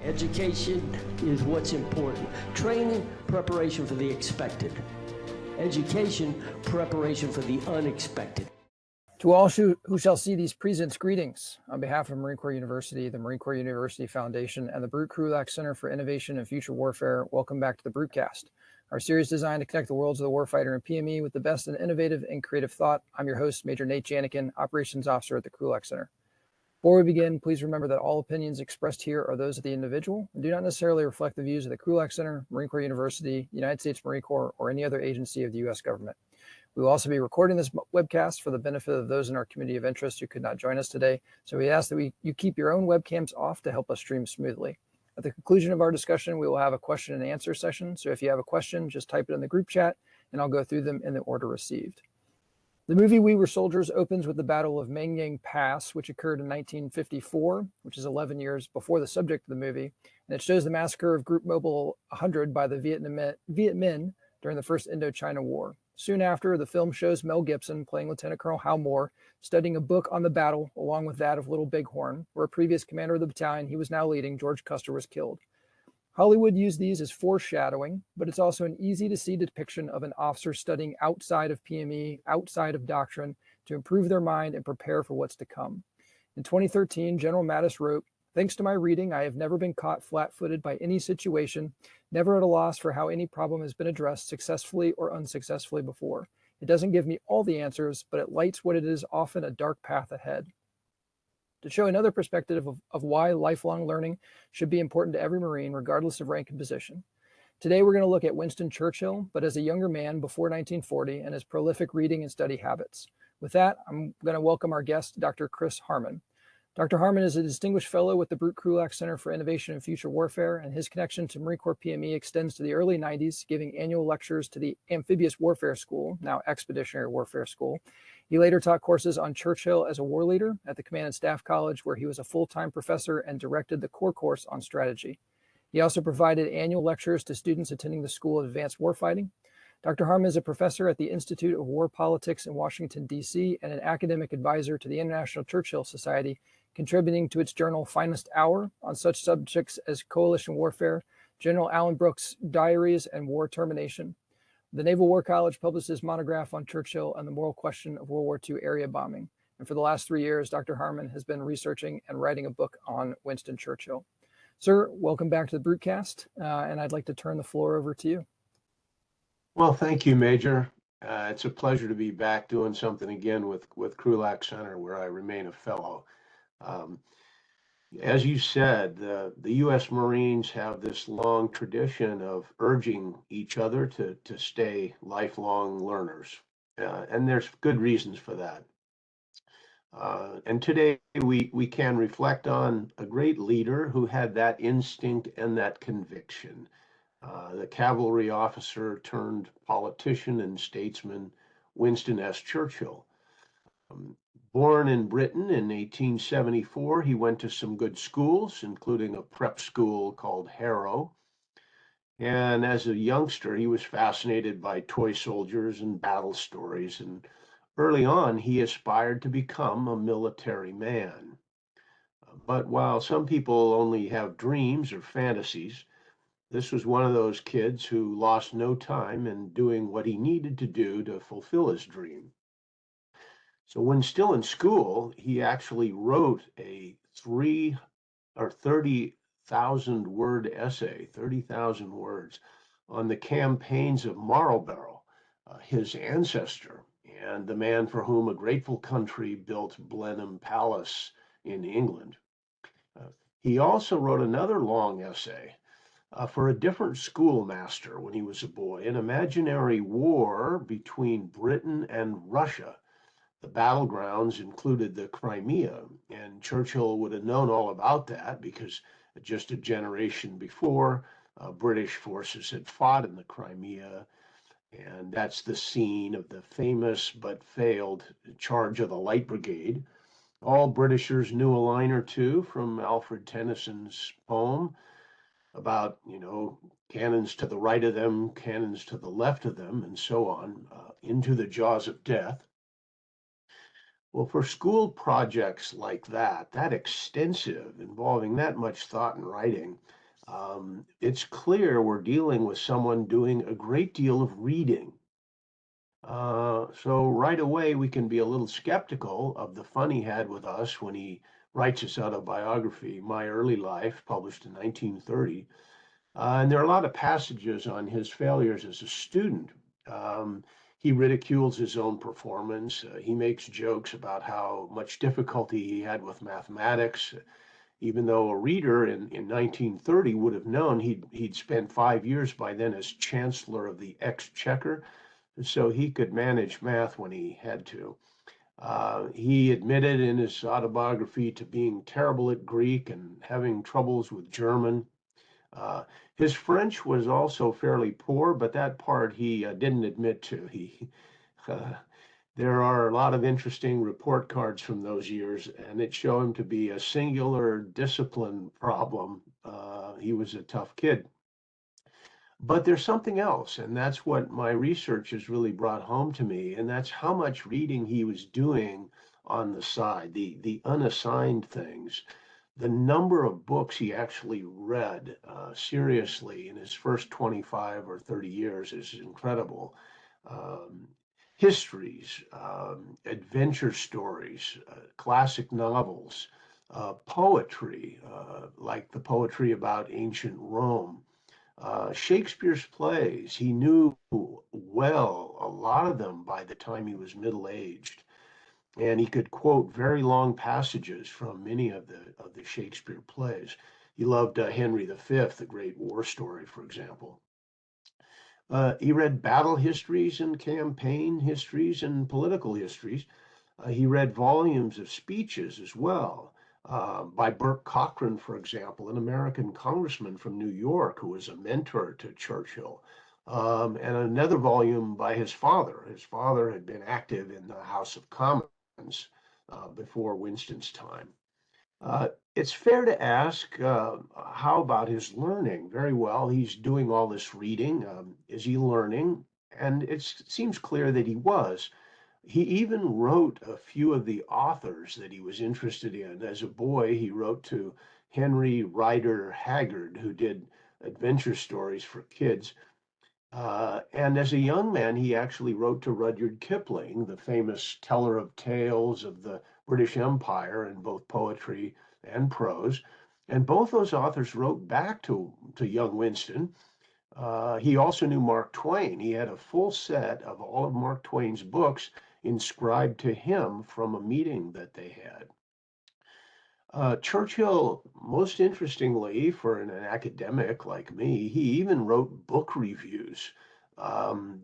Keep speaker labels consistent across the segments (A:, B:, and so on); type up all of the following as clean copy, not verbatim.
A: Education is what's important. Training, preparation for the expected. Education, preparation for the unexpected.
B: To all who shall see these presents, greetings. On behalf of Marine Corps University, the Marine Corps University Foundation, and the Brute Krulak Center for Innovation and Future Warfare, welcome back to the Brutecast, our series designed to connect the worlds of the warfighter and PME with the best in innovative and creative thought. I'm your host, Major Nate Janikin, Operations Officer at the Krulak Center. Before we begin, please remember that all opinions expressed here are those of the individual and do not necessarily reflect the views of the Krulak Center, Marine Corps University, United States Marine Corps, or any other agency of the U.S. government. We will also be recording this webcast for the benefit of those in our community of interest who could not join us today, so we ask that you keep your own webcams off to help us stream smoothly. At the conclusion of our discussion, we will have a question and answer session, so if you have a question, just type it in the group chat, and I'll go through them in the order received. The movie We Were Soldiers opens with the Battle of Manyang Pass, which occurred in 1954, which is 11 years before the subject of the movie, and it shows the massacre of Group Mobile 100 by the Viet Minh during the First Indochina War. Soon after, the film shows Mel Gibson playing Lieutenant Colonel Hal Moore, studying a book on the battle along with that of Little Bighorn, where a previous commander of the battalion he was now leading, George Custer, was killed. Hollywood used these as foreshadowing, but it's also an easy-to-see depiction of an officer studying outside of PME, outside of doctrine, to improve their mind and prepare for what's to come. In 2013, General Mattis wrote, "Thanks to my reading, I have never been caught flat-footed by any situation, never at a loss for how any problem has been addressed successfully or unsuccessfully before. It doesn't give me all the answers, but it lights what it is often a dark path ahead." To show another perspective of why lifelong learning should be important to every Marine, regardless of rank and position. Today, we're going to look at Winston Churchill, but as a younger man before 1940 and his prolific reading and study habits. With that, I'm going to welcome our guest, Dr. Chris Harmon. Dr. Harmon is a distinguished fellow with the Brute Krulak Center for Innovation and Future Warfare, and his connection to Marine Corps PME extends to the early 90s, giving annual lectures to the Amphibious Warfare School, now Expeditionary Warfare School. He later taught courses on Churchill as a war leader at the Command and Staff College, where he was a full-time professor and directed the core course on strategy. He also provided annual lectures to students attending the School of Advanced Warfighting. Dr. Harmon is a professor at the Institute of War Politics in Washington, D.C., and an academic advisor to the International Churchill Society, contributing to its journal Finest Hour on such subjects as coalition warfare, General Alan Brooks' diaries, and war termination. The Naval War College published his monograph on Churchill and the moral question of World War II area bombing. And for the last 3 years, Dr. Harmon has been researching and writing a book on Winston Churchill. Sir, welcome back to the Brutecast, and I'd like to turn the floor over to you.
C: Well, thank you, Major. It's a pleasure to be back doing something again with Krulak Center, where I remain a fellow. As you said, the U.S. Marines have this long tradition of urging each other to stay lifelong learners, and there's good reasons for that. And today we can reflect on a great leader who had that instinct and that conviction. The cavalry officer turned politician and statesman, Winston S. Churchill. Born in Britain in 1874, he went to some good schools, including a prep school called Harrow. And as a youngster, he was fascinated by toy soldiers and battle stories. And early on, he aspired to become a military man. But while some people only have dreams or fantasies, this was one of those kids who lost no time in doing what he needed to do to fulfill his dream. So when still in school, he actually wrote a 30,000 word essay, 30,000 words, on the campaigns of Marlborough, his ancestor, and the man for whom a grateful country built Blenheim Palace in England. He also wrote another long essay for a different schoolmaster when he was a boy, an imaginary war between Britain and Russia. The battlegrounds included the Crimea, and Churchill would have known all about that because just a generation before, British forces had fought in the Crimea, and that's the scene of the famous but failed charge of the Light Brigade. All Britishers knew a line or two from Alfred Tennyson's poem about, cannons to the right of them, cannons to the left of them, and so on, into the jaws of death. Well, for school projects like that extensive, involving that much thought and writing, it's clear we're dealing with someone doing a great deal of reading. So right away, we can be a little skeptical of the fun he had with us when he writes his autobiography, My Early Life, published in 1930. And there are a lot of passages on his failures as a student. He ridicules his own performance. He makes jokes about how much difficulty he had with mathematics, even though a reader in 1930 would have known he'd spent 5 years by then as Chancellor of the Exchequer, so he could manage math when he had to. He admitted in his autobiography to being terrible at Greek and having troubles with German. Uh, his French was also fairly poor, but that part he didn't admit to. Uh, there are a lot of interesting report cards from those years, and it showed him to be a singular discipline problem. He was a tough kid. But there's something else, and that's what my research has really brought home to me, and that's how much reading he was doing on the side, the unassigned things. The number of books he actually read seriously in his first 25 or 30 years is incredible. Um, Histories, adventure stories, classic novels, poetry, like the poetry about ancient Rome, Shakespeare's plays. He knew well a lot of them by the time he was middle-aged, and he could quote very long passages from many of the Shakespeare plays. He loved Henry V, the great war story, for example. He read battle histories and campaign histories and political histories. He read volumes of speeches as well, by Burke Cochran, for example, an American congressman from New York who was a mentor to Churchill, and another volume by his father. His father had been active in the House of Commons before Winston's time. It's fair to ask, how about his learning? Very well, he's doing all this reading. Is he learning? And it seems clear that he was. He even wrote a few of the authors that he was interested in. As a boy, he wrote to Henry Rider Haggard, who did adventure stories for kids. And as a young man, he actually wrote to Rudyard Kipling, the famous teller of tales of the British Empire in both poetry and prose. And both those authors wrote back to young Winston. He also knew Mark Twain. He had a full set of all of Mark Twain's books inscribed to him from a meeting that they had. Churchill, most interestingly, for an academic like me, he even wrote book reviews.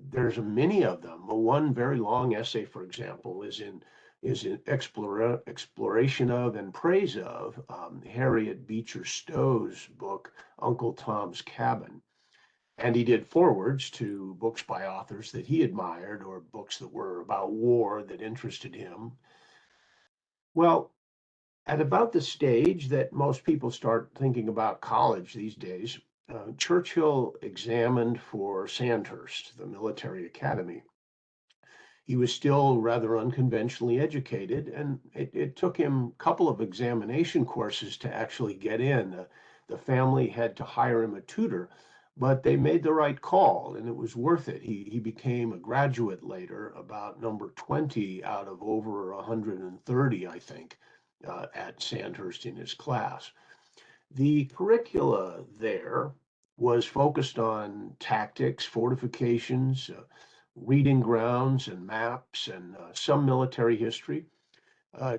C: There's many of them. One very long essay, for example, is in exploration of and praise of Harriet Beecher Stowe's book, Uncle Tom's Cabin. And he did forewords to books by authors that he admired or books that were about war that interested him. Well, at about the stage that most people start thinking about college these days, Churchill examined for Sandhurst, the military academy. He was still rather unconventionally educated, and it took him a couple of examination courses to actually get in. The family had to hire him a tutor, but they made the right call, and it was worth it. He became a graduate later, about number 20 out of over 130, I think, at Sandhurst in his class. The curricula there was focused on tactics, fortifications, reading grounds and maps, and some military history.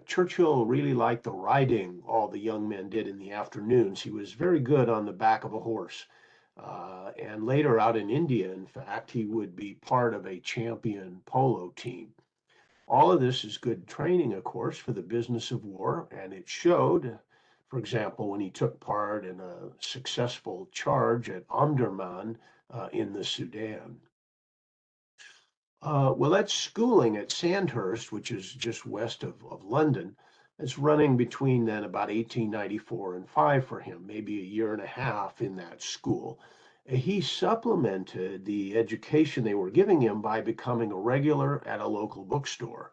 C: Churchill really liked the riding all the young men did in the afternoons. He was very good on the back of a horse. And later out in India, in fact, he would be part of a champion polo team. All of this is good training, of course, for the business of war, and it showed, for example, when he took part in a successful charge at Omdurman in the Sudan. Well, that's schooling at Sandhurst, which is just west of London. It's running between then about 1894 and 5 for him, maybe a year and a half in that school. He supplemented the education they were giving him by becoming a regular at a local bookstore.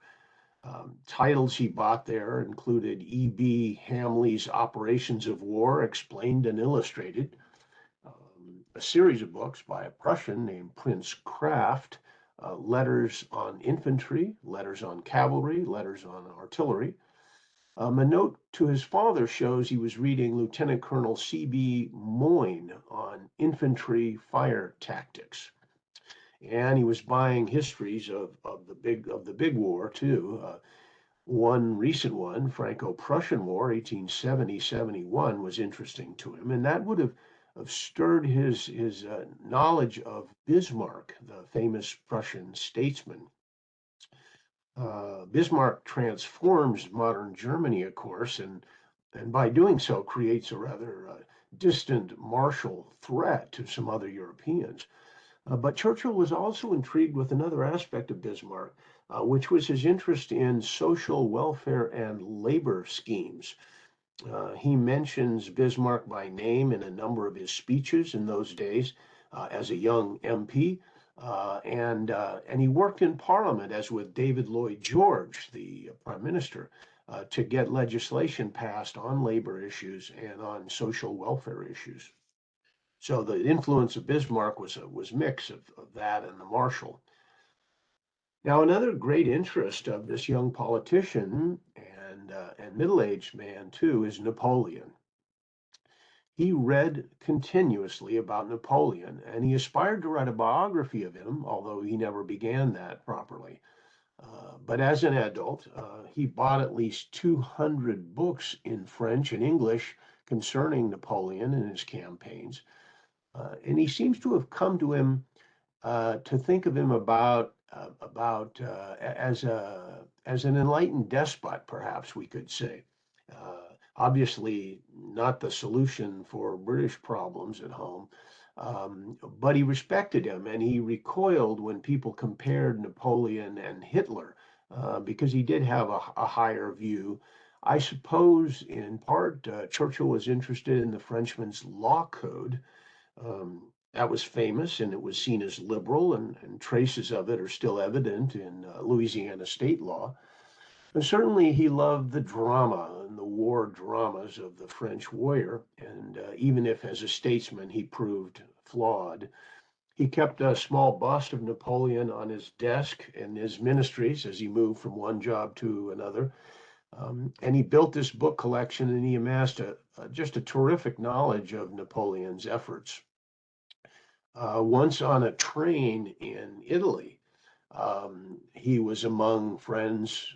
C: Titles he bought there included E.B. Hamley's Operations of War, Explained and Illustrated, a series of books by a Prussian named Prince Kraft, letters on infantry, letters on cavalry, letters on artillery. A note to his father shows he was reading Lieutenant Colonel C.B. Moyne on infantry fire tactics. And he was buying histories of the big war too. One recent one, Franco-Prussian War, 1870-71, was interesting to him, and that would have stirred his knowledge of Bismarck, the famous Prussian statesman. Bismarck transforms modern Germany, of course, and by doing so creates a rather distant martial threat to some other Europeans. But Churchill was also intrigued with another aspect of Bismarck, which was his interest in social welfare and labor schemes. He mentions Bismarck by name in a number of his speeches in those days as a young MP. And he worked in Parliament, as with David Lloyd George, the Prime Minister, to get legislation passed on labor issues and on social welfare issues. So the influence of Bismarck was a mix of that and the Marshall. Now, another great interest of this young politician and middle-aged man too is Napoleon. He read continuously about Napoleon, and he aspired to write a biography of him, although he never began that properly. But as an adult, he bought at least 200 books in French and English concerning Napoleon and his campaigns. And he seems to have come to him to think of him as an enlightened despot, perhaps we could say. Obviously, not the solution for British problems at home, but he respected him, and he recoiled when people compared Napoleon and Hitler because he did have a higher view. I suppose, in part, Churchill was interested in the Frenchman's law code. That was famous, and it was seen as liberal, and traces of it are still evident in Louisiana state law. And certainly he loved the drama and the war dramas of the French warrior, and even if as a statesman he proved flawed, he kept a small bust of Napoleon on his desk in his ministries as he moved from one job to another. And he built this book collection, and he amassed just a terrific knowledge of Napoleon's efforts. Once on a train in Italy, he was among friends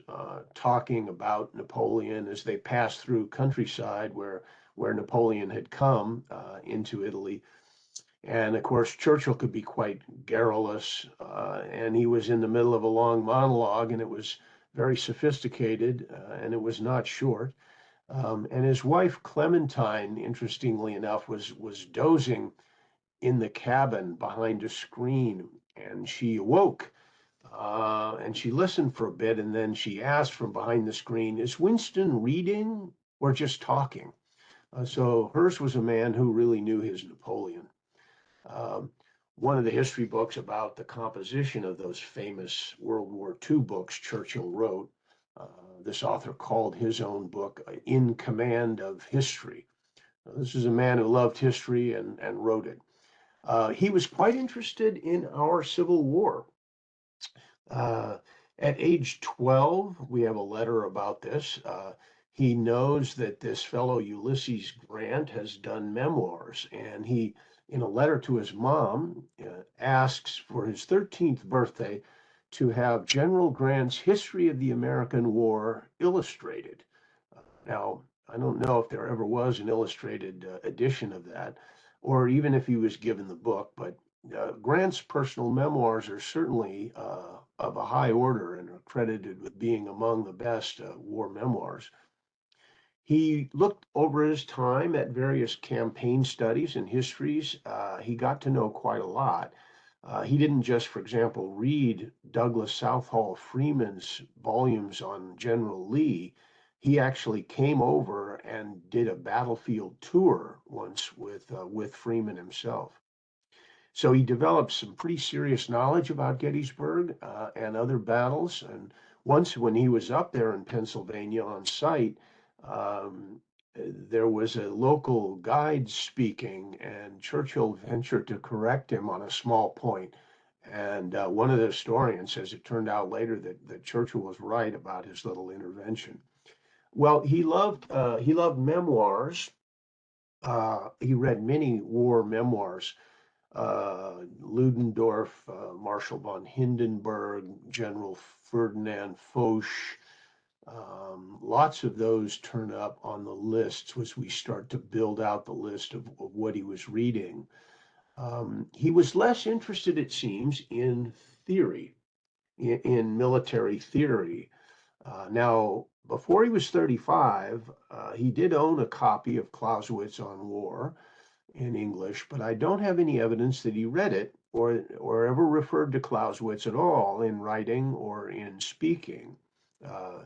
C: talking about Napoleon as they passed through countryside where Napoleon had come into Italy. And of course, Churchill could be quite garrulous, and he was in the middle of a long monologue, and it was very sophisticated, and it was not short. And his wife, Clementine, interestingly enough, was dozing in the cabin behind a screen, and she awoke and she listened for a bit, and then she asked from behind the screen, "Is Winston reading or just talking?" So hers was a man who really knew his Napoleon. One of the history books about the composition of those famous World War II books Churchill wrote, this author called his own book In Command of History. Now, this is a man who loved history and wrote it. He was quite interested in our Civil War. At age 12, we have a letter about this. He knows that this fellow Ulysses Grant has done memoirs, and he, in a letter to his mom, asks for his 13th birthday to have General Grant's History of the American War illustrated. Now, I don't know if there ever was an illustrated edition of that, or even if he was given the book, but Grant's personal memoirs are certainly of a high order and are credited with being among the best war memoirs. He looked over his time at various campaign studies and histories. He got to know quite a lot. He didn't just, for example, read Douglas Southall Freeman's volumes on General Lee. He actually came over and did a battlefield tour once with Freeman himself. So he developed some pretty serious knowledge about Gettysburg and other battles. And Once when he was up there in Pennsylvania on site, um, there was a local guide speaking, and Churchill ventured to correct him on a small point. And one of the historians says it turned out later that Churchill was right about his little intervention. Well, he loved memoirs. He read many war memoirs. Ludendorff, Marshal von Hindenburg, General Ferdinand Foch. Lots of those turn up on the lists as we start to build out the list of what he was reading. He was less interested, it seems, in theory, in military theory. Now, before he was 35, he did own a copy of Clausewitz on War in English, but I don't have any evidence that he read it or ever referred to Clausewitz at all in writing or in speaking. Uh,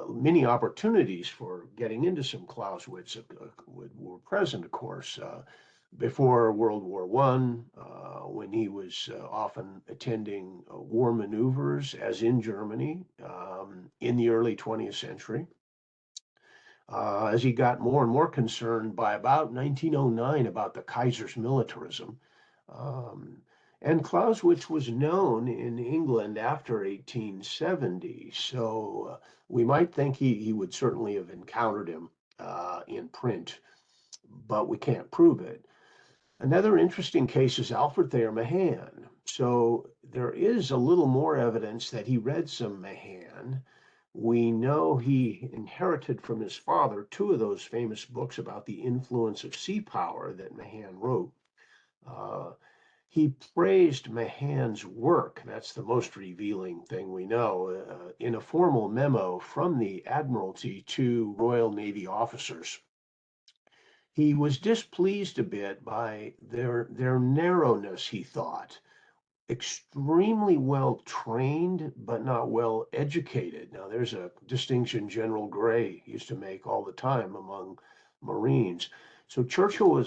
C: Many opportunities for getting into some Clausewitz were present, of course, before World War One, when he was often attending war maneuvers, as in Germany, in the early 20th century. As he got more and more concerned by about 1909 about the Kaiser's militarism. Um, and Clausewitz was known in England after 1870, so we might think he would certainly have encountered him in print, but we can't prove it. Another interesting case is Alfred Thayer Mahan. So there is a little more evidence that he read some Mahan. We know he inherited from his father two of those famous books about the influence of sea power that Mahan wrote. Uh, he praised Mahan's work, that's the most revealing thing we know, in a formal memo from the Admiralty to Royal Navy officers. He was displeased a bit by their narrowness, he thought. Extremely well trained, but not well educated. Now, there's a distinction General Gray used to make all the time among Marines. So Churchill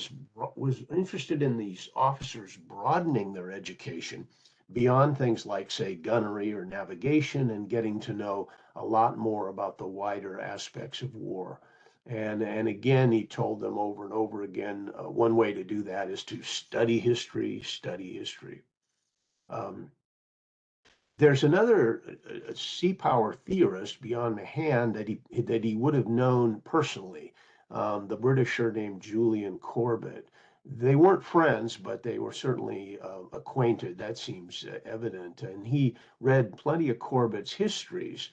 C: was interested in these officers broadening their education beyond things like, say, gunnery or navigation, and getting to know a lot more about the wider aspects of war. And again, he told them over and over again, one way to do that is to study history, study history. Um, there's another sea power theorist beyond Mahan that he would have known personally, the Britisher named Julian Corbett. They weren't friends, but they were certainly acquainted. That seems evident. And he read plenty of Corbett's histories,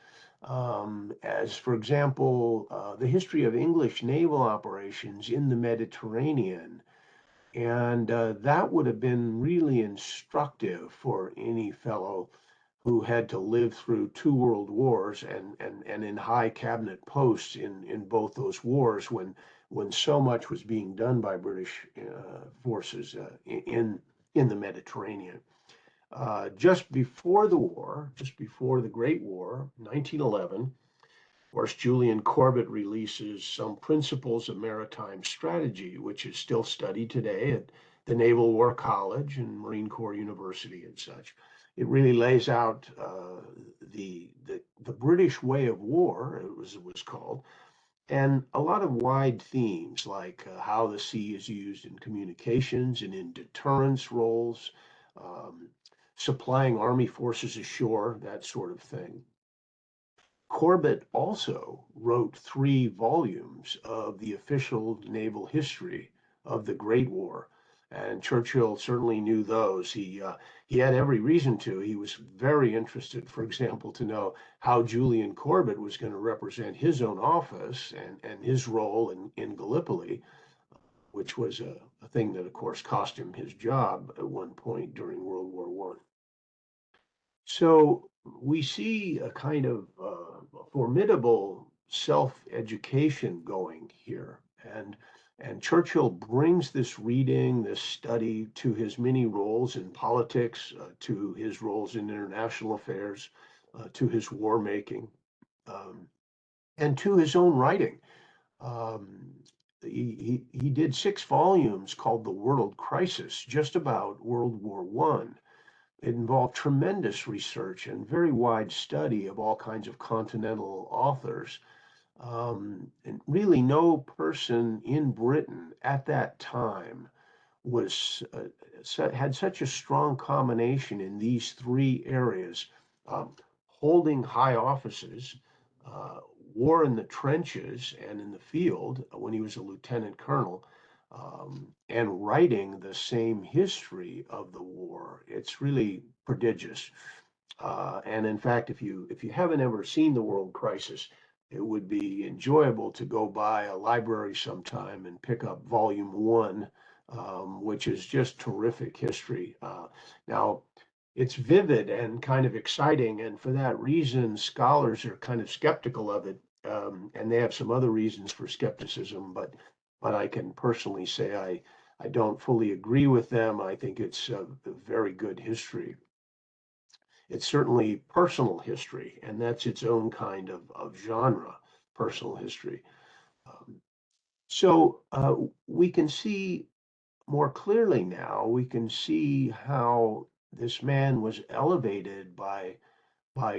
C: as, for example, the history of English naval operations in the Mediterranean. And that would have been really instructive for any fellow who had to live through two world wars and in high cabinet posts in both those wars when so much was being done by British forces in the Mediterranean. Just before the war, just before the Great War, 1911, of course, Julian Corbett releases some principles of maritime strategy, which is still studied today at the Naval War College and Marine Corps University and such. It really lays out the British way of war, it was called, and a lot of wide themes like how the sea is used in communications and in deterrence roles, um, supplying army forces ashore, that sort of thing. Corbett also wrote 3 volumes of the official naval history of the Great War, and Churchill certainly knew those. He had every reason to. He was very interested, for example, to know how Julian Corbett was going to represent his own office and his role in Gallipoli, which was a thing that, of course, cost him his job at one point during World War One. So we see a kind of formidable self-education going here. And Churchill brings this reading, this study to his many roles in politics, to his roles in international affairs, to his war making, um, and to his own writing. Um, he did 6 volumes called The World Crisis, just about World War One. it involved tremendous research and very wide study of all kinds of continental authors. And really, no person in Britain at that time was had such a strong combination in these three areas: um, holding high offices, uh, war in the trenches and in the field when he was a lieutenant colonel, and writing the same history of the war. It's really prodigious. And in fact, if you haven't ever seen the World Crisis, it would be enjoyable to go by a library sometime and pick up Volume One, which is just terrific history. Now, it's vivid and kind of exciting, and for that reason, scholars are kind of skeptical of it, and they have some other reasons for skepticism. But I can personally say I don't fully agree with them. I think it's a very good history. It's certainly personal history, and that's its own kind of genre, personal history. Um, so we can see more clearly now, we can see how this man was elevated by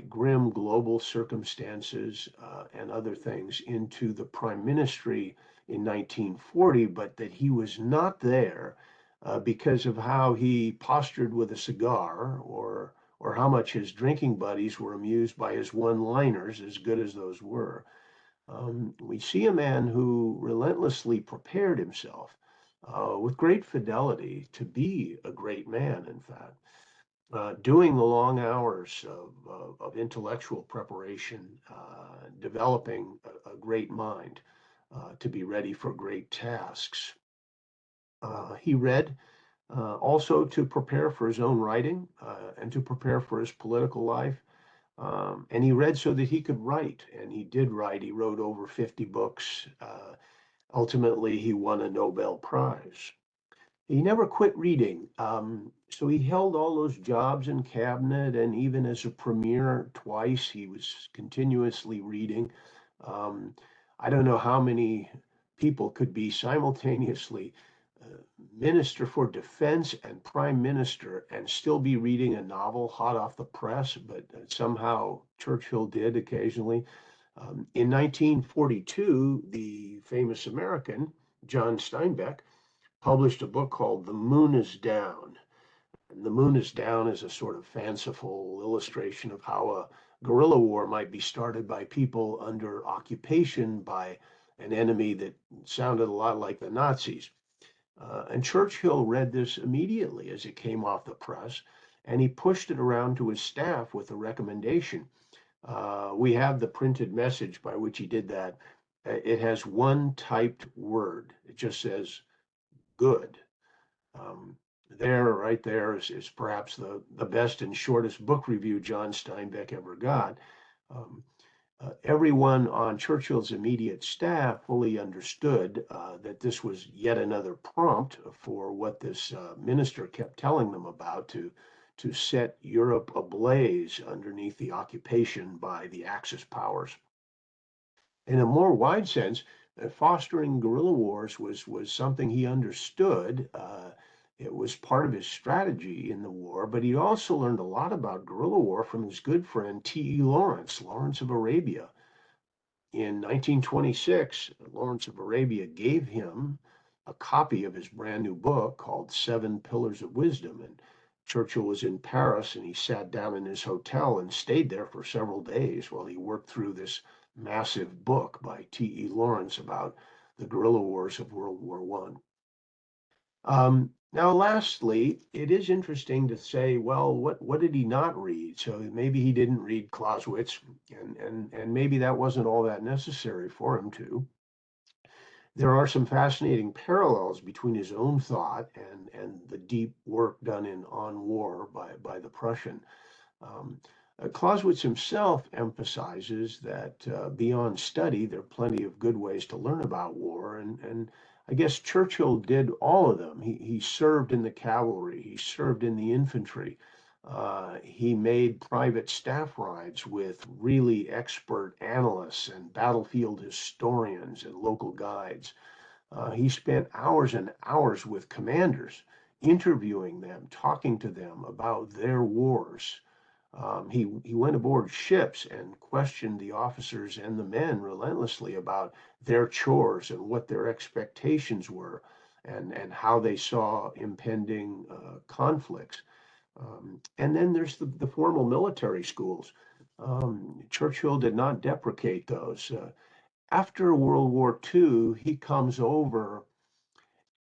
C: grim global circumstances and other things into the prime ministry in 1940, but that he was not there because of how he postured with a cigar or how much his drinking buddies were amused by his one-liners, as good as those were. We see a man who relentlessly prepared himself with great fidelity to be a great man, in fact, doing the long hours of intellectual preparation, developing a great mind to be ready for great tasks. He read also to prepare for his own writing and to prepare for his political life. And he read so that he could write, and he did write. He wrote over 50 books. Ultimately, he won a Nobel Prize. He never quit reading. So he held all those jobs in cabinet, and even as a premier twice, he was continuously reading. Um, I don't know how many people could be simultaneously uh, minister for defense and prime minister and still be reading a novel hot off the press, but somehow Churchill did occasionally. In 1942, the famous American, John Steinbeck, published a book called The Moon is Down. And The Moon is Down is a sort of fanciful illustration of how a guerrilla war might be started by people under occupation by an enemy that sounded a lot like the Nazis. And Churchill read this immediately as it came off the press, and he pushed it around to his staff with a recommendation. We have the printed message by which he did that. It has one typed word. It just says good. Um, right there is perhaps the best and shortest book review John Steinbeck ever got. Um, Everyone on Churchill's immediate staff fully understood that this was yet another prompt for what this minister kept telling them about to set Europe ablaze underneath the occupation by the Axis powers. In a more wide sense, fostering guerrilla wars was something he understood. It was part of his strategy in the war, but he also learned a lot about guerrilla war from his good friend T.E. Lawrence of Arabia. In 1926, Lawrence of Arabia gave him a copy of his brand new book called Seven Pillars of Wisdom. And Churchill was in Paris and he sat down in his hotel and stayed there for several days while he worked through this massive book by T.E. Lawrence about the guerrilla wars of World War I. Now, lastly, it is interesting to say, well, what did he not read? So maybe he didn't read Clausewitz, and maybe that wasn't all that necessary for him to. There are some fascinating parallels between his own thought and the deep work done in On War by the Prussian. Um, Clausewitz himself emphasizes that beyond study, there are plenty of good ways to learn about war, and I guess Churchill did all of them. He served in the cavalry, he served in the infantry, he made private staff rides with really expert analysts and battlefield historians and local guides. He spent hours and hours with commanders interviewing them, talking to them about their wars. He went aboard ships and questioned the officers and the men relentlessly about their chores and what their expectations were, and how they saw impending conflicts. And then there's the formal military schools. Churchill did not deprecate those. After World War II, he comes over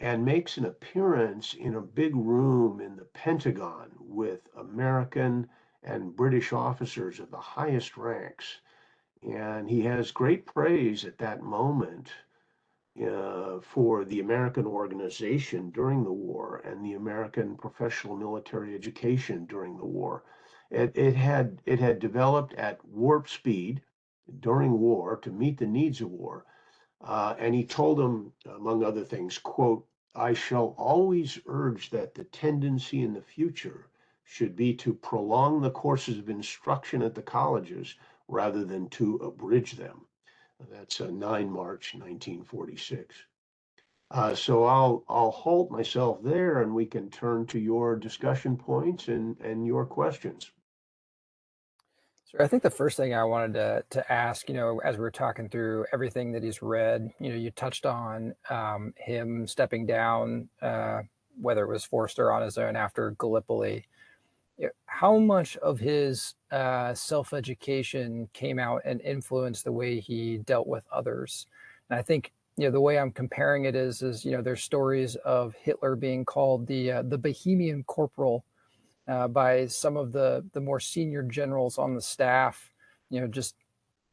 C: and makes an appearance in a big room in the Pentagon with American and British officers of the highest ranks. And he has great praise at that moment for the American organization during the war and the American professional military education during the war. It had developed at warp speed during war to meet the needs of war. And he told them, among other things, quote, "I shall always urge that the tendency in the future should be to prolong the courses of instruction at the colleges rather than to abridge them." That's 9 March 1946. So I'll halt myself there, and we can turn to your discussion points and your questions.
B: So I think the first thing I wanted to ask, as we were talking through everything that he's read, you touched on him stepping down, whether it was forced or on his own after Gallipoli. How much of his self-education came out and influenced the way he dealt with others? And I think the way I'm comparing it is there's stories of Hitler being called the Bohemian corporal by some of the more senior generals on the staff. Just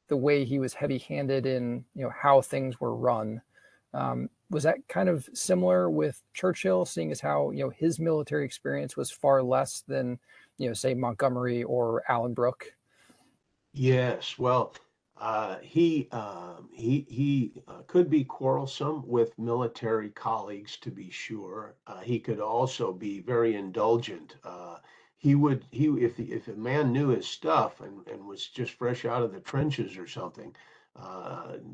B: the way he was heavy-handed in how things were run. Was that kind of similar with Churchill, seeing as how his military experience was far less than say Montgomery or Alan Brooke?
C: Yes, well, he could be quarrelsome with military colleagues, to be sure. He could also be very indulgent. If a man knew his stuff and was just fresh out of the trenches or something,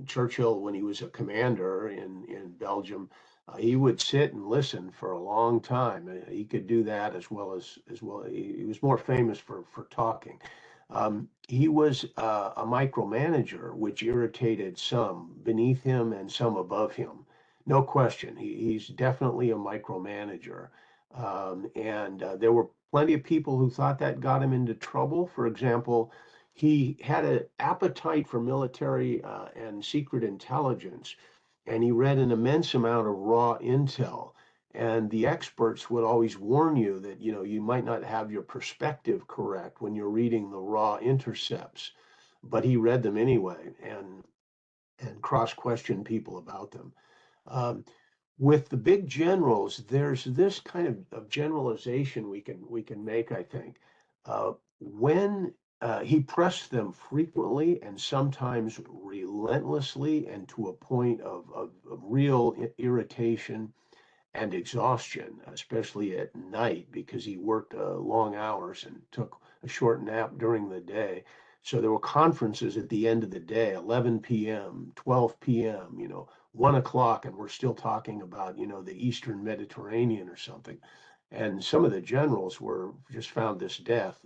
C: Churchill, when he was a commander in Belgium, he would sit and listen for a long time. He could do that as well. He was more famous for talking. He was a micromanager, which irritated some beneath him and some above him. No question. He's definitely a micromanager. And there were plenty of people who thought that got him into trouble. For example, he had an appetite for military and secret intelligence, and he read an immense amount of raw intel. And the experts would always warn you that, you might not have your perspective correct when you're reading the raw intercepts, but he read them anyway and cross-questioned people about them. Um, with the big generals, there's this kind of generalization we can make, I think. When he pressed them frequently and sometimes relentlessly and to a point of real irritation and exhaustion, especially at night, because he worked long hours and took a short nap during the day. So there were conferences at the end of the day, 11 p.m., 12 p.m., 1 o'clock, and we're still talking about, the Eastern Mediterranean or something. And some of the generals were just found this death.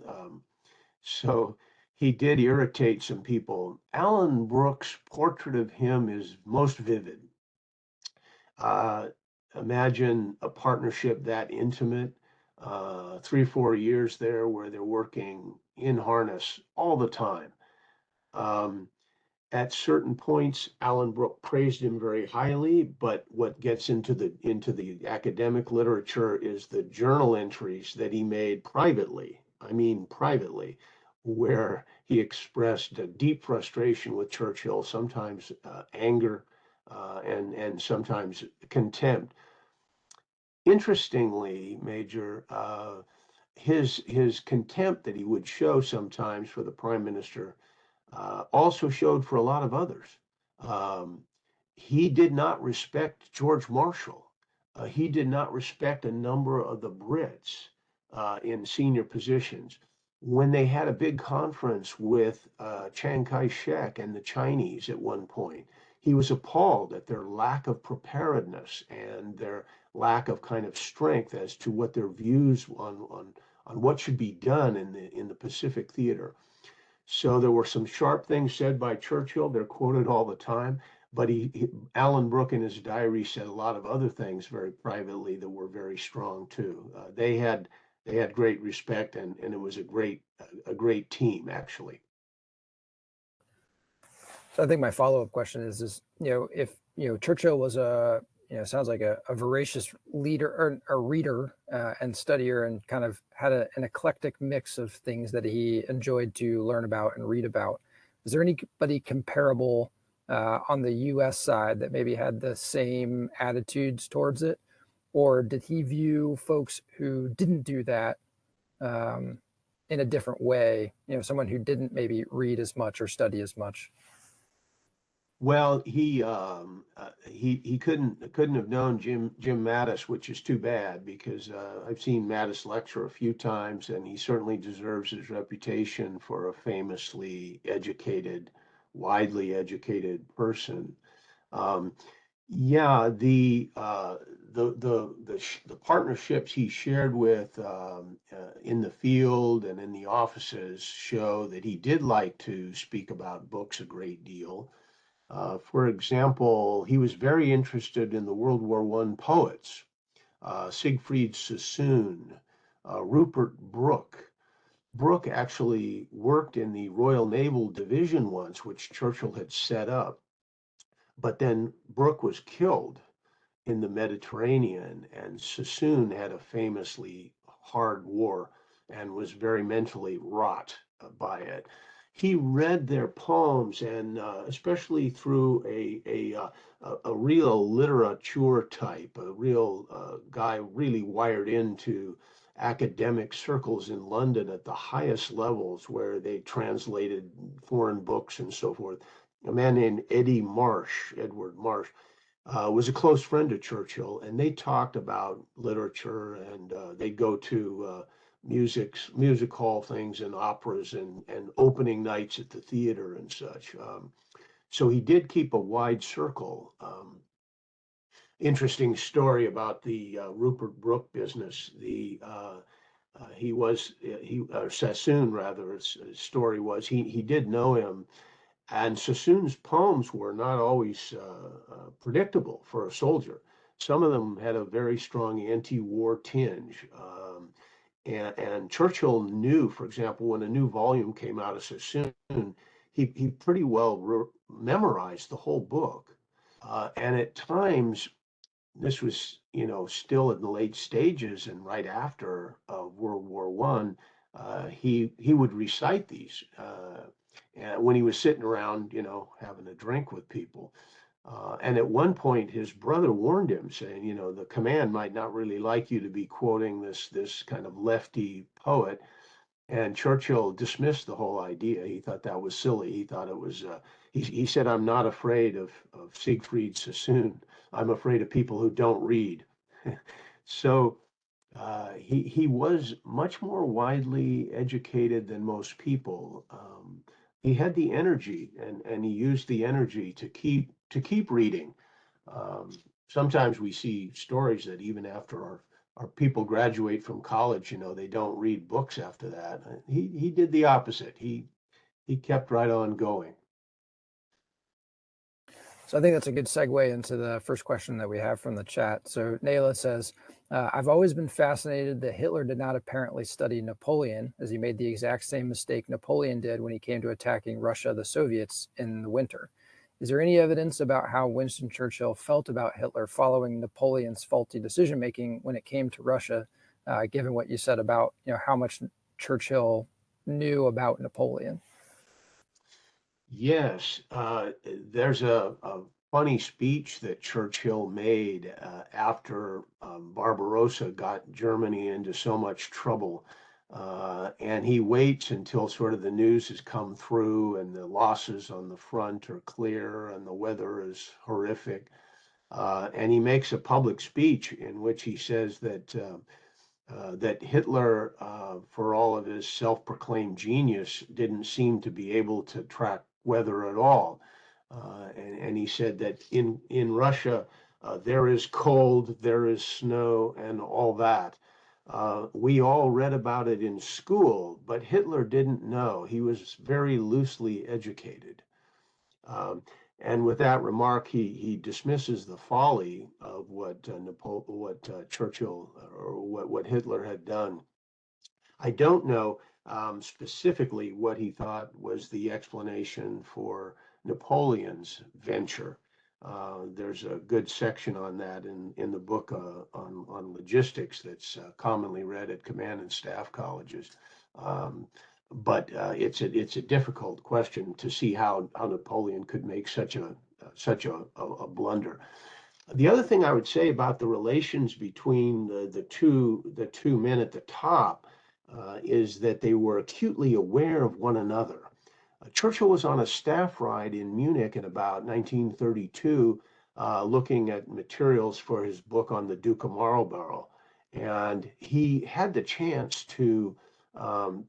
C: So he did irritate some people. Alan Brooks' portrait of him is most vivid. Uh, Imagine a partnership that intimate, 3 or 4 years there where they're working in harness all the time. Um, at certain points, Alan Brooke praised him very highly, but what gets into the academic literature is the journal entries that he made privately. I mean, privately, where he expressed a deep frustration with Churchill, sometimes anger, and sometimes contempt. Interestingly, Major, his contempt that he would show sometimes for the prime minister also showed for a lot of others. Um, he did not respect George Marshall. He did not respect a number of the Brits in senior positions. When they had a big conference with Chiang Kai-shek and the Chinese at one point, he was appalled at their lack of preparedness and their lack of kind of strength as to what their views on what should be done in the Pacific theater. So there were some sharp things said by Churchill. They're quoted all the time. But Alan Brooke in his diary said a lot of other things very privately that were very strong too. They had great respect, and it was a great team actually.
B: So I think my follow-up question is, if, Churchill was sounds like a voracious leader or a reader and studier, and kind of had an eclectic mix of things that he enjoyed to learn about and read about. Is there anybody comparable on the U.S. side that maybe had the same attitudes towards it? Or did he view folks who didn't do that in a different way? Someone who didn't maybe read as much or study as much?
C: Well, he couldn't have known Jim Mattis, which is too bad because I've seen Mattis lecture a few times, and he certainly deserves his reputation for a famously educated, widely educated person. Um, yeah, the partnerships he shared with in the field and in the offices show that he did like to speak about books a great deal. For example, he was very interested in the World War I poets, Siegfried Sassoon, Rupert Brooke. Brooke actually worked in the Royal Naval Division once, which Churchill had set up, but then Brooke was killed in the Mediterranean, and Sassoon had a famously hard war and was very mentally wrought by it. He read their poems, and especially through a real literature type, a real guy really wired into academic circles in London at the highest levels where they translated foreign books and so forth. A man named Edward Marsh, was a close friend of Churchill, and they talked about literature, and they'd go to music hall things and operas and opening nights at the theater and such. So he did keep a wide circle. Interesting story about the Rupert Brooke business. Sassoon rather. His story was he did know him, and Sassoon's poems were not always predictable for a soldier. Some of them had a very strong anti-war tinge. And Churchill knew, for example, when a new volume came out of Sassoon, he pretty well memorized the whole book. And at times, this was, still in the late stages and right after World War One. He would recite these and when he was sitting around, having a drink with people. And at one point, his brother warned him, saying, the command might not really like you to be quoting this kind of lefty poet. And Churchill dismissed the whole idea. He thought that was silly. He thought it was, he said, I'm not afraid of Siegfried Sassoon. I'm afraid of people who don't read. So he was much more widely educated than most people. He had the energy, and he used the energy to keep reading. Um, Sometimes we see stories that even after our people graduate from college, they don't read books after that. He did the opposite. He kept right on going.
B: So I think that's a good segue into the first question that we have from the chat. So Nayla says, I've always been fascinated that Hitler did not apparently study Napoleon, as he made the exact same mistake Napoleon did when he came to attacking Russia, the Soviets, in the winter. Is there any evidence about how Winston Churchill felt about Hitler following Napoleon's faulty decision-making when it came to Russia, given what you said about how much Churchill knew about Napoleon?
C: Yes, there's a funny speech that Churchill made after Barbarossa got Germany into so much trouble. And he waits until sort of the news has come through and the losses on the front are clear and the weather is horrific. And he makes a public speech in which he says that Hitler, for all of his self-proclaimed genius, didn't seem to be able to track weather at all. And he said that in Russia, There is cold, there is snow, and all that. We all read about it in school, but Hitler didn't know. He was very loosely educated. Um, and with that remark, he dismisses the folly of what Churchill or what Hitler had done. I don't know specifically what he thought was the explanation for Napoleon's venture. There's a good section on that in the book on logistics that's commonly read at command and staff colleges. But it's a difficult question to see how Napoleon could make such a blunder. The other thing I would say about the relations between the two men at the top is that they were acutely aware of one another. Churchill was on a staff ride in Munich in about 1932, looking at materials for his book on the Duke of Marlborough, and he had the chance to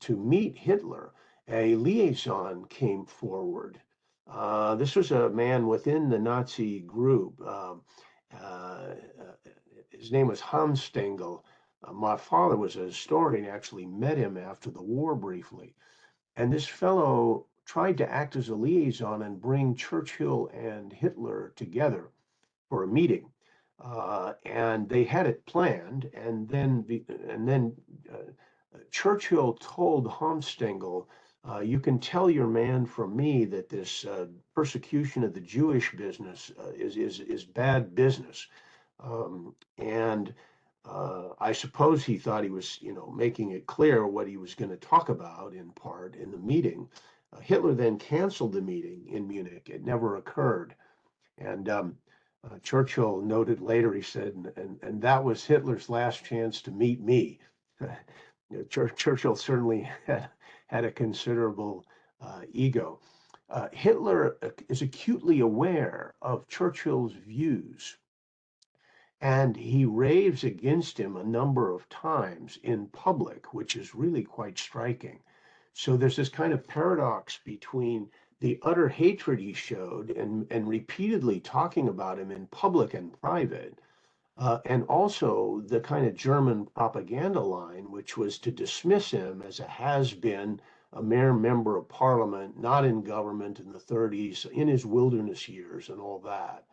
C: meet Hitler. A liaison came forward. This was a man within the Nazi group. Uh, his name was Hans Stengel. My father was a historian, actually met him after the war briefly. And this fellow tried to act as a liaison and bring Churchill and Hitler together for a meeting. And they had it planned. And then Churchill told Homstengel, you can tell your man from me that this persecution of the Jewish business is bad business. And I suppose he thought he was, making it clear what he was going to talk about in part in the meeting. Hitler then canceled the meeting in Munich. It never occurred. And Churchill noted later, he said, and that was Hitler's last chance to meet me. Churchill certainly had a considerable ego. Hitler is acutely aware of Churchill's views, and he raves against him a number of times in public, which is really quite striking. So there's this kind of paradox between the utter hatred he showed and repeatedly talking about him in public and private, and also the kind of German propaganda line, which was to dismiss him as a has-been, a mere member of parliament, not in government in the 30s, in his wilderness years and all that.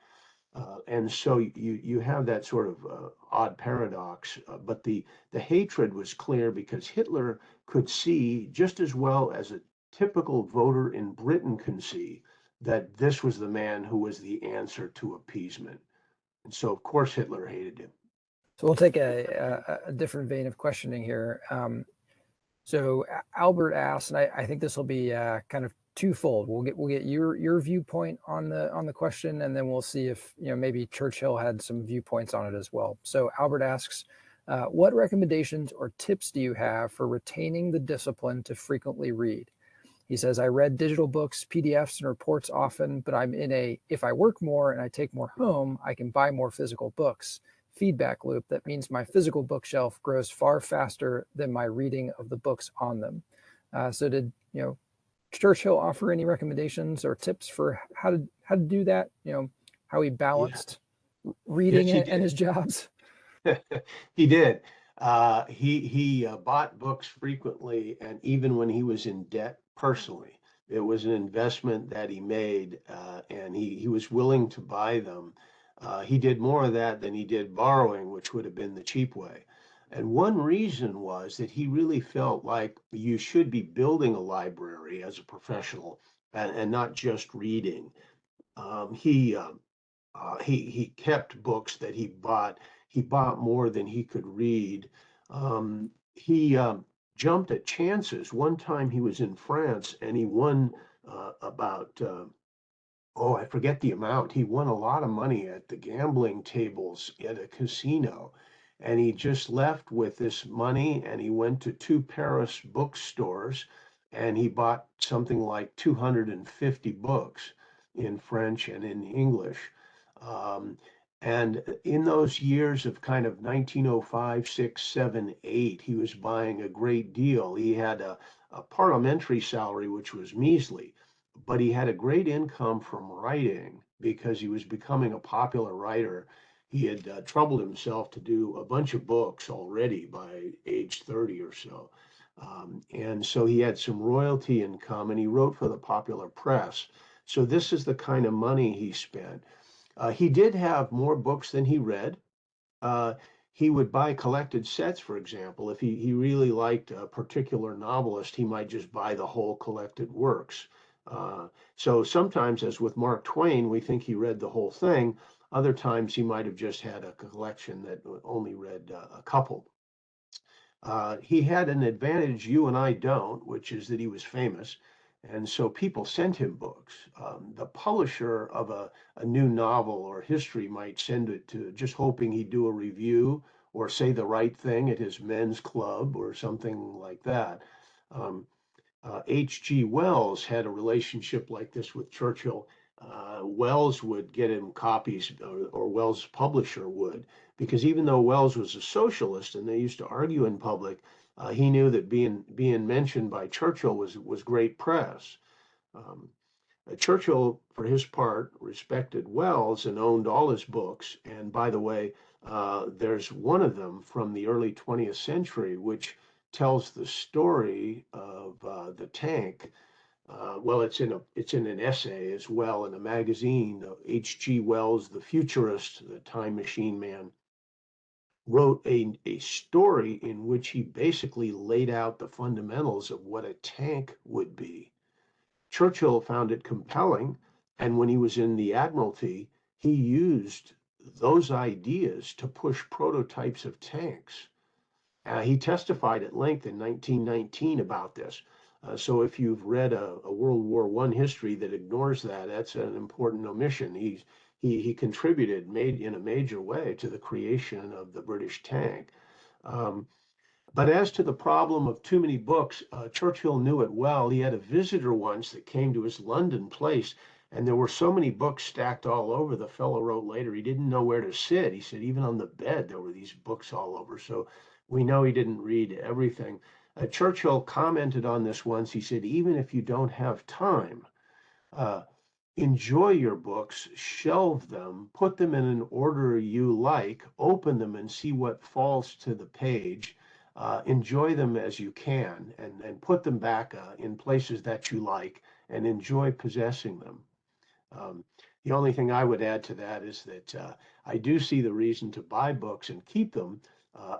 C: And so you have that sort of odd paradox, but the hatred was clear because Hitler could see just as well as a typical voter in Britain can see that this was the man who was the answer to appeasement. And so, of course, Hitler hated him.
B: So we'll take a different vein of questioning here. So Albert asks, and I think this will be kind of twofold. We'll get your viewpoint on the question, and then we'll see if maybe Churchill had some viewpoints on it as well. So Albert asks, what recommendations or tips do you have for retaining the discipline to frequently read? He says, I read digital books, PDFs, and reports often, but I'm in if I work more and I take more home, I can buy more physical books. Feedback loop that means my physical bookshelf grows far faster than my reading of the books on them. So did Churchill offer any recommendations or tips for how to do that? How he balanced reading and his jobs?
C: He did. He bought books frequently, and even when he was in debt personally, it was an investment that he made, and he was willing to buy them. He did more of that than he did borrowing, which would have been the cheap way. And one reason was that he really felt like you should be building a library as a professional and not just reading. He kept books that he bought. He bought more than he could read. He jumped at chances. One time he was in France and he won about I forget the amount. He won a lot of money at the gambling tables at a casino. And he just left with this money and he went to two Paris bookstores and he bought something like 250 books in French and in English. Um, and in those years of kind of 1905, 6, 7, 8, he was buying a great deal. He had a parliamentary salary, which was measly, but he had a great income from writing because he was becoming a popular writer. he had troubled himself to do a bunch of books already by age 30 or so. And so he had some royalty income and he wrote for the popular press. So this is the kind of money he spent. He did have more books than he read. Uh, he would buy collected sets, for example. If he really liked a particular novelist, he might just buy the whole collected works. So sometimes, as with Mark Twain, we think he read the whole thing. Other times he might have just had a collection that only read a couple. He had an advantage you and I don't, which is that he was famous. And so people sent him books. The publisher of a new novel or history might send it to just hoping he'd do a review or say the right thing at his men's club or something like that. Um, H.G. Wells had a relationship like this with Churchill. Wells would get him copies, or Wells' publisher would, because even though Wells was a socialist and they used to argue in public, he knew that being mentioned by Churchill was great press. Um, Churchill, for his part, respected Wells and owned all his books. And by the way, there's one of them from the early 20th century, which tells the story of the tank. Well, it's in an essay as well in a magazine. H.G. Wells, the futurist, the time machine man, wrote a story in which he basically laid out the fundamentals of what a tank would be. Churchill found it compelling, and when he was in the Admiralty, he used those ideas to push prototypes of tanks. He testified at length in 1919 about this. So if you've read a World War I history that ignores that, that's an important omission. He contributed made in a major way to the creation of the British tank. Um, but as to the problem of too many books, Churchill knew it well. He had a visitor once that came to his London place, and there were so many books stacked all over. The fellow wrote later he didn't know where to sit. He said even on the bed there were these books all over. So we know he didn't read everything. Churchill commented on this once. He said, even if you don't have time, uh, enjoy your books, shelve them, put them in an order you like, open them and see what falls to the page. Enjoy them as you can and put them back in places that you like and enjoy possessing them. Um, the only thing I would add to that is that I do see the reason to buy books and keep them.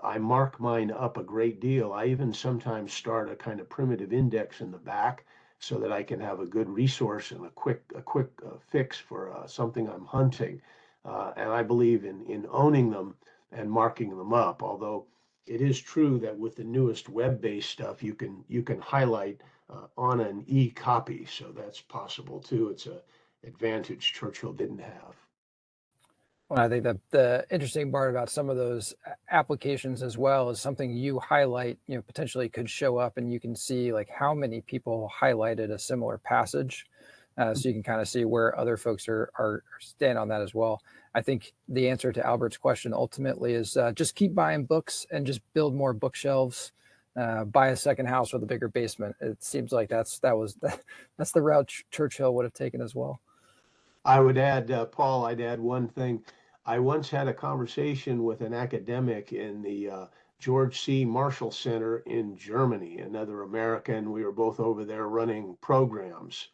C: I mark mine up a great deal. I even sometimes start a kind of primitive index in the back so that I can have a good resource and a quick fix for something I'm hunting. And I believe in owning them and marking them up. Although it is true that with the newest web-based stuff, you can highlight on an e-copy, so that's possible too. It's a advantage Churchill didn't have.
B: Well, I think that the interesting part about some of those applications as well is something you highlight, potentially could show up and you can see like how many people highlighted a similar passage. So you can kind of see where other folks are stand on that as well. I think the answer to Albert's question ultimately is just keep buying books and just build more bookshelves. Buy a second house with a bigger basement. It seems like that's the route Churchill would have taken as well.
C: I would add, Paul, I'd add one thing. I once had a conversation with an academic in the George C. Marshall Center in Germany, another American. We were both over there running programs.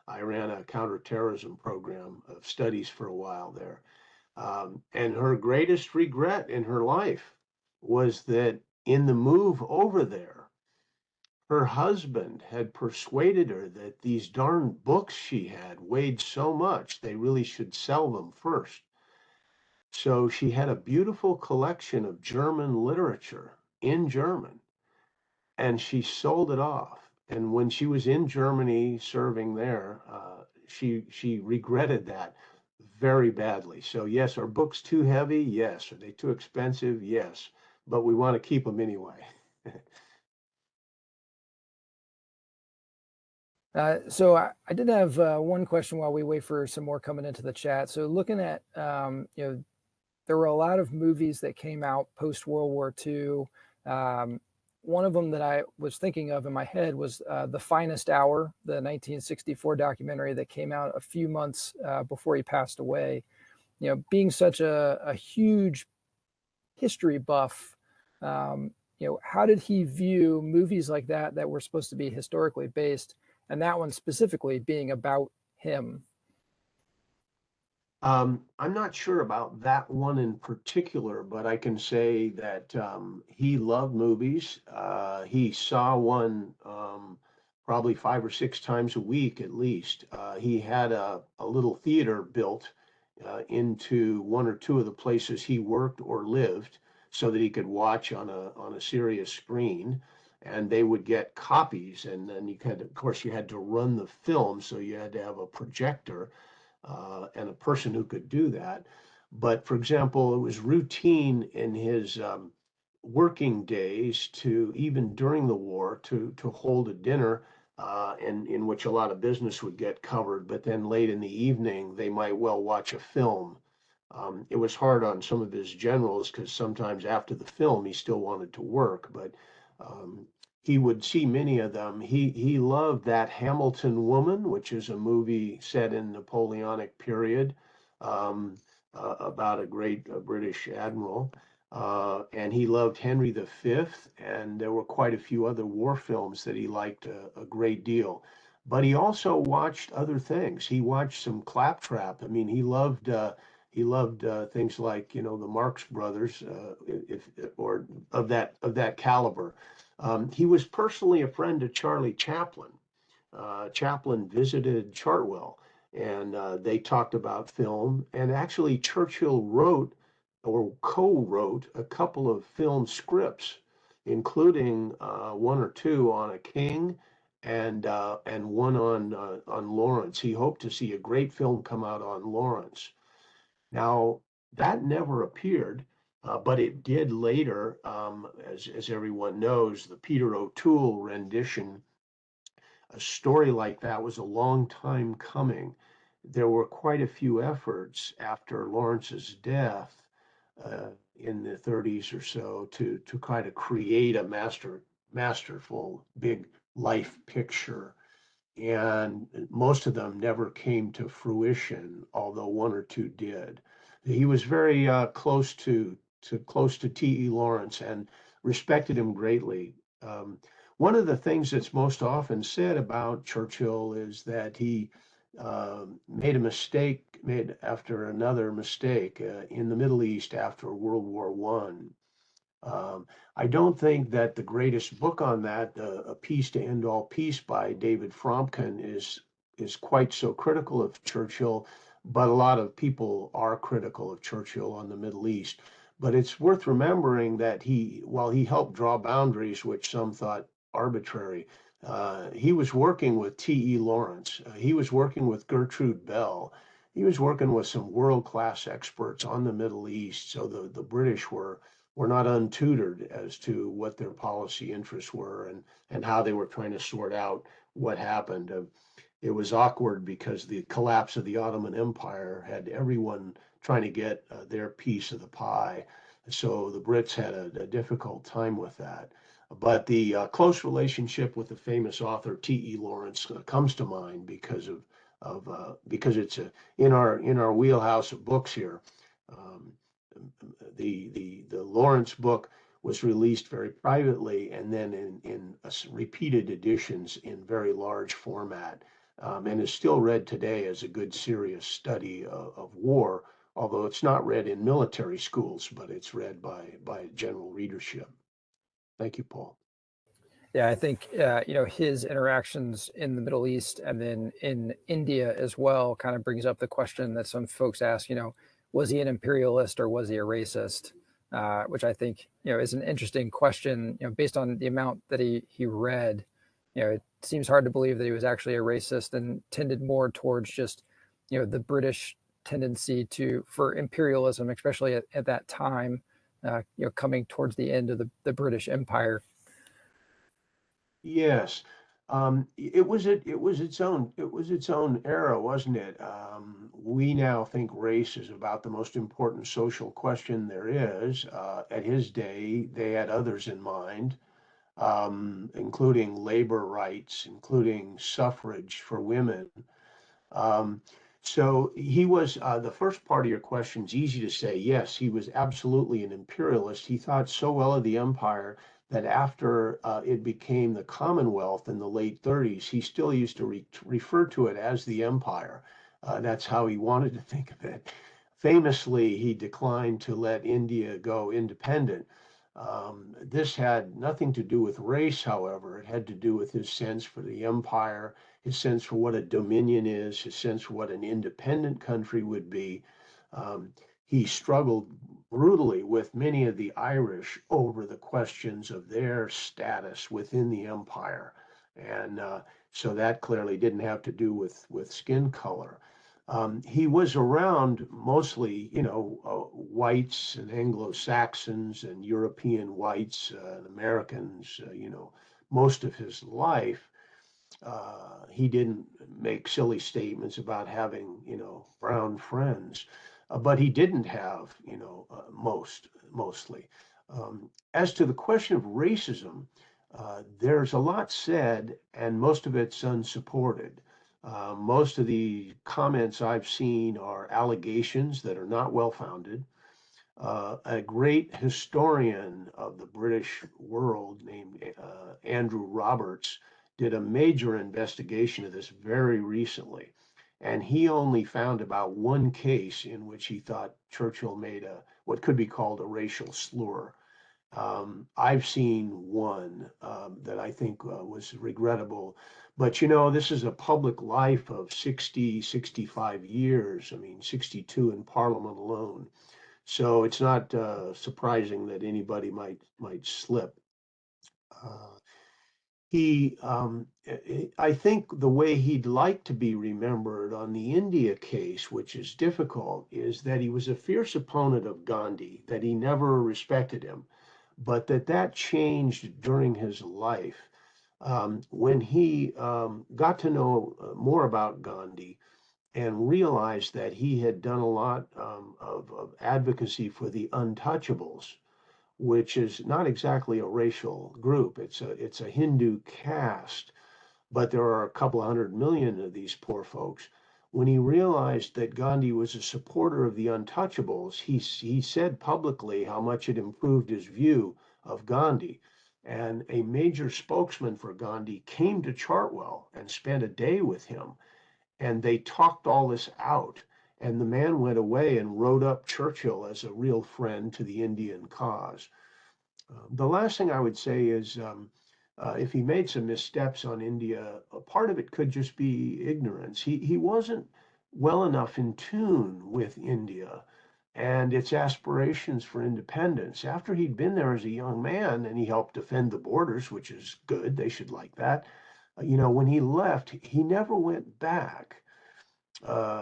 C: I ran a counterterrorism program of studies for a while there. And her greatest regret in her life was that in the move over there, her husband had persuaded her that these darn books she had weighed so much, they really should sell them first. So she had a beautiful collection of German literature in German, and she sold it off. And when she was in Germany serving there, she regretted that very badly. So yes, are books too heavy? Yes. Are they too expensive? Yes. But we want to keep them anyway.
B: So I did have one question while we wait for some more coming into the chat. So looking at, there were a lot of movies that came out post World War II. One of them that I was thinking of in my head was The Finest Hour, the 1964 documentary that came out a few months before he passed away. being such a huge history buff, how did he view movies like that were supposed to be historically based, and that one specifically being about him?
C: I'm not sure about that one in particular, but I can say that he loved movies. He saw one probably 5 or 6 times a week at least. He had a little theater built into one or two of the places he worked or lived so that he could watch on a serious screen. And they would get copies, and then of course, you had to run the film, so you had to have a projector and a person who could do that. But for example, it was routine in his working days to, even during the war, to hold a dinner in which a lot of business would get covered. But then late in the evening, they might well watch a film. It was hard on some of his generals because sometimes after the film, he still wanted to work. But um, he would see many of them. He loved That Hamilton Woman, which is a movie set in Napoleonic period about a great British admiral. And he loved Henry V, and there were quite a few other war films that he liked a great deal. But he also watched other things. He watched some claptrap. I mean, he loved things like the Marx Brothers, if or of that caliber. He was personally a friend of Charlie Chaplin. Chaplin visited Chartwell, and they talked about film. And actually, Churchill wrote or co-wrote a couple of film scripts, including one or two on a king and one on Lawrence. He hoped to see a great film come out on Lawrence. Now, that never appeared, but it did later, as everyone knows, the Peter O'Toole rendition. A story like that was a long time coming. There were quite a few efforts after Lawrence's death in the 30s or so to kind of create a masterful big life picture, and most of them never came to fruition, although one or two did. He was very close to T.E. Lawrence and respected him greatly. Um, One of the things that's most often said about Churchill is that he made a mistake, made after another mistake in the Middle East after World War One. I don't think that the greatest book on that, A Peace to End All Peace by David Fromkin, is quite so critical of Churchill, but a lot of people are critical of Churchill on the Middle East. But it's worth remembering that while he helped draw boundaries, which some thought arbitrary, he was working with T.E. Lawrence. He was working with Gertrude Bell. He was working with some world-class experts on the Middle East. So the British were not untutored as to what their policy interests were and how they were trying to sort out what happened. It was awkward because the collapse of the Ottoman Empire had everyone trying to get their piece of the pie. So the Brits had a difficult time with that. But the close relationship with the famous author T.E. Lawrence comes to mind because it's in our wheelhouse of books here. Um, the Lawrence book was released very privately and then in repeated editions in very large format, and is still read today as a good serious study of war, although it's not read in military schools, but it's read by general readership. Thank you, Paul.
B: Yeah, I think his interactions in the Middle East and then in India as well kind of brings up the question that some folks ask. Was he an imperialist or was he a racist? Which I think is an interesting question. Based on the amount that he read, it seems hard to believe that he was actually a racist and tended more towards just the British tendency for imperialism, especially at that time, coming towards the end of the British Empire.
C: Yes. It was its own era, wasn't it? We now think race is about the most important social question there is. At his day, they had others in mind, including labor rights, including suffrage for women. Um, So he was, the first part of your question is easy to say. Yes, he was absolutely an imperialist. He thought so well of the empire that after it became the Commonwealth in the late 30s, he still used to refer to it as the empire. That's how he wanted to think of it. Famously, he declined to let India go independent. This had nothing to do with race, however. It had to do with his sense for the empire, his sense for what a dominion is, his sense for what an independent country would be. He struggled brutally with many of the Irish over the questions of their status within the empire. And so that clearly didn't have to do with skin color. He was around mostly, whites and Anglo-Saxons and European whites and Americans, most of his life. He didn't make silly statements about having, brown friends, but he didn't have, mostly. As to the question of racism, there's a lot said, and most of it's unsupported. Most of the comments I've seen are allegations that are not well founded. A great historian of the British world named Andrew Roberts did a major investigation of this very recently. And he only found about one case in which he thought Churchill made what could be called a racial slur. I've seen one that I think was regrettable. But this is a public life of 60, 65 years. I mean, 62 in Parliament alone. So it's not surprising that anybody might slip. Uh, I think the way he'd like to be remembered on the India case, which is difficult, is that he was a fierce opponent of Gandhi, that he never respected him, but that changed during his life. When he got to know more about Gandhi and realized that he had done a lot of advocacy for the untouchables, which is not exactly a racial group. It's a Hindu caste, but there are a couple of 100 million of these poor folks. When he realized that Gandhi was a supporter of the untouchables, he said publicly how much it improved his view of Gandhi. And a major spokesman for Gandhi came to Chartwell and spent a day with him, and they talked all this out. And the man went away and wrote up Churchill as a real friend to the Indian cause. The last thing I would say is if he made some missteps on India, a part of it could just be ignorance. He wasn't well enough in tune with India and its aspirations for independence. After he'd been there as a young man and he helped defend the borders, which is good, they should like that. When he left, he never went back.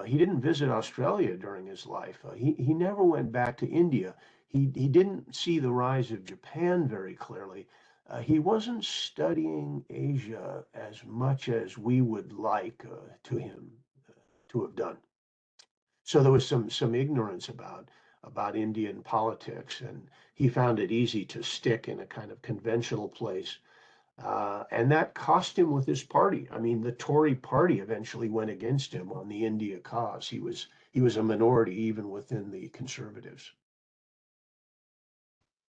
C: He didn't visit Australia during his life. He never went back to India. He didn't see the rise of Japan very clearly. He wasn't studying Asia as much as we would like to him to have done. So there was some ignorance about Indian politics, and he found it easy to stick in a kind of conventional place. And that cost him with his party. I mean, the Tory party eventually went against him on the India cause. He was a minority even within the Conservatives.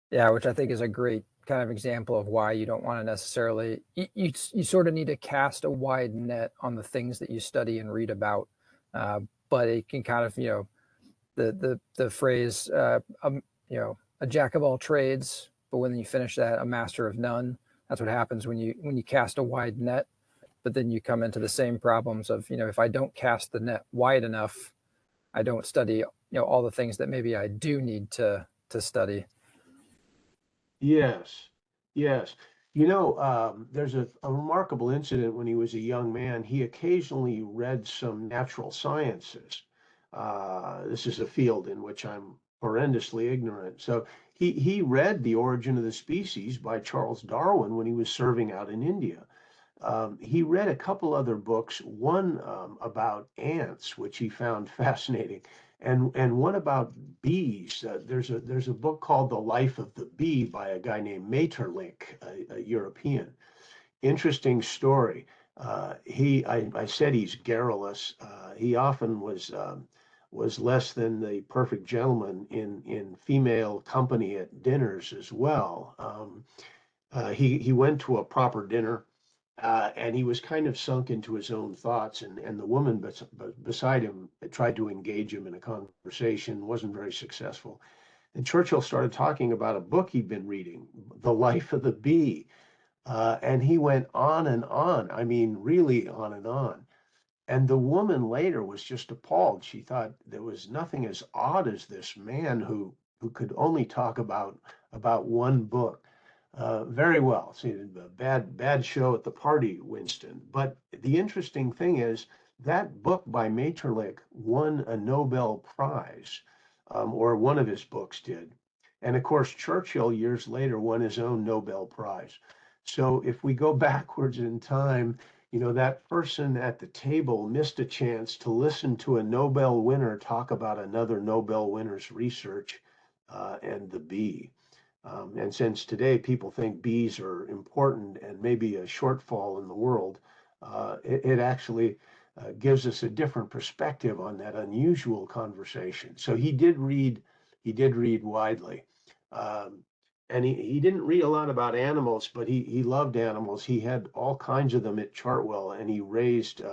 B: Yeah, which I think is a great kind of example of why you don't want to necessarily, you sort of need to cast a wide net on the things that you study and read about. But it can kind of, the phrase, a jack of all trades, but when you finish that, a master of none. That's what happens when you cast a wide net, but then you come into the same problems of, if I don't cast the net wide enough, I don't study, all the things that maybe I do need to study.
C: Yes, yes. There's a remarkable incident when he was a young man. He occasionally read some natural sciences. This is a field in which I'm horrendously ignorant. So he read The Origin of the Species by Charles Darwin when he was serving out in India. He read a couple other books, one about ants, which he found fascinating, and one about bees. There's a book called The Life of the Bee by a guy named Maeterlinck, a European. Interesting story. I said he's garrulous. He often was less than the perfect gentleman in female company at dinners as well. He went to a proper dinner, and he was kind of sunk into his own thoughts, and the woman beside him tried to engage him in a conversation, wasn't very successful. And Churchill started talking about a book he'd been reading, The Life of the Bee. And he went on and on. I mean, really on and on. And the woman later was just appalled. She thought there was nothing as odd as this man who could only talk about one book. Very well. See, a bad show at the party, Winston. But the interesting thing is that book by Maeterlinck won a Nobel Prize, or one of his books did. And of course, Churchill years later won his own Nobel Prize. So if we go backwards in time, that person at the table missed a chance to listen to a Nobel winner talk about another Nobel winner's research and the bee. And since today people think bees are important and maybe a shortfall in the world, it actually gives us a different perspective on that unusual conversation. So he did read widely. And he didn't read a lot about animals, but he loved animals. He had all kinds of them at Chartwell, and he raised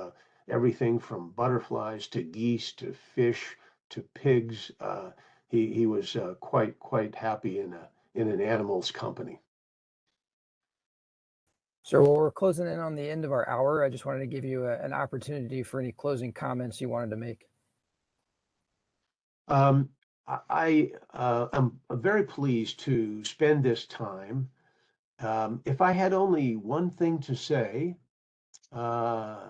C: everything from butterflies to geese to fish to pigs. He was quite happy in an animal's company.
B: So while we're closing in on the end of our hour, I just wanted to give you an opportunity for any closing comments you wanted to make.
C: I am very pleased to spend this time. If I had only one thing to say, I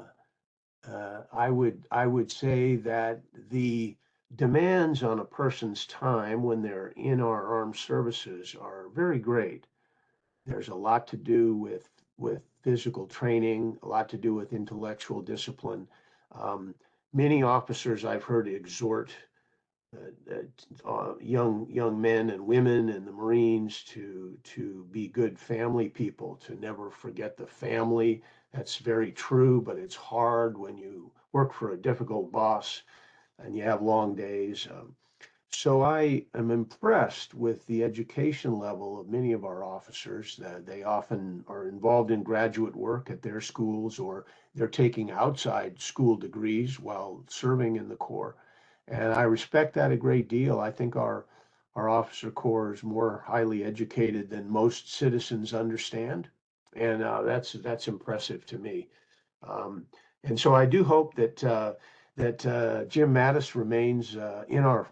C: would say that the demands on a person's time when they're in our armed services are very great. There's a lot to do with physical training, a lot to do with intellectual discipline. Many officers I've heard exhort young men and women in the Marines to be good family people, to never forget the family. That's very true, but it's hard when you work for a difficult boss and you have long days. So I am impressed with the education level of many of our officers. They often are involved in graduate work at their schools, or they're taking outside school degrees while serving in the Corps. And I respect that a great deal. I think our officer corps is more highly educated than most citizens understand. And that's impressive to me. And so I do hope that Jim Mattis remains in our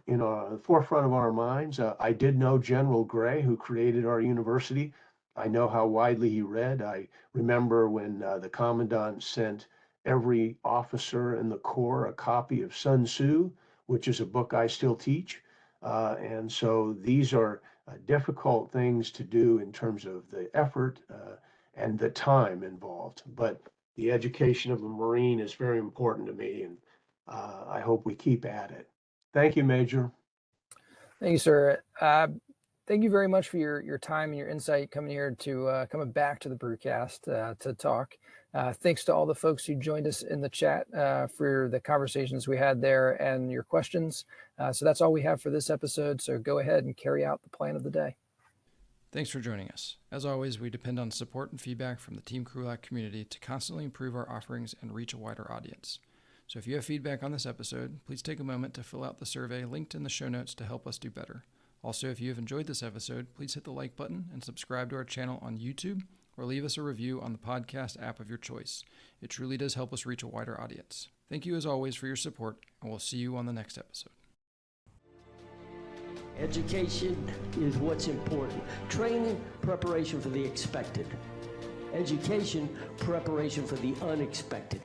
C: forefront of our minds. I did know General Gray, who created our university. I know how widely he read. I remember when the commandant sent every officer in the Corps a copy of Sun Tzu, which is a book I still teach. And so these are difficult things to do in terms of the effort and the time involved. But the education of a Marine is very important to me, and I hope we keep at it. Thank you, Major.
B: Thank you, sir. Thank you very much for your time and your insight coming here to coming back to the Brutecast to talk. Thanks to all the folks who joined us in the chat for the conversations we had there and your questions. So that's all we have for this episode. So go ahead and carry out the plan of the day.
D: Thanks for joining us. As always, we depend on support and feedback from the Team Krulak community to constantly improve our offerings and reach a wider audience. So if you have feedback on this episode, please take a moment to fill out the survey linked in the show notes to help us do better. Also, if you have enjoyed this episode, please hit the like button and subscribe to our channel on YouTube, or leave us a review on the podcast app of your choice. It truly does help us reach a wider audience. Thank you as always for your support, and we'll see you on the next episode.
A: Education is what's important. Training, preparation for the expected. Education, preparation for the unexpected.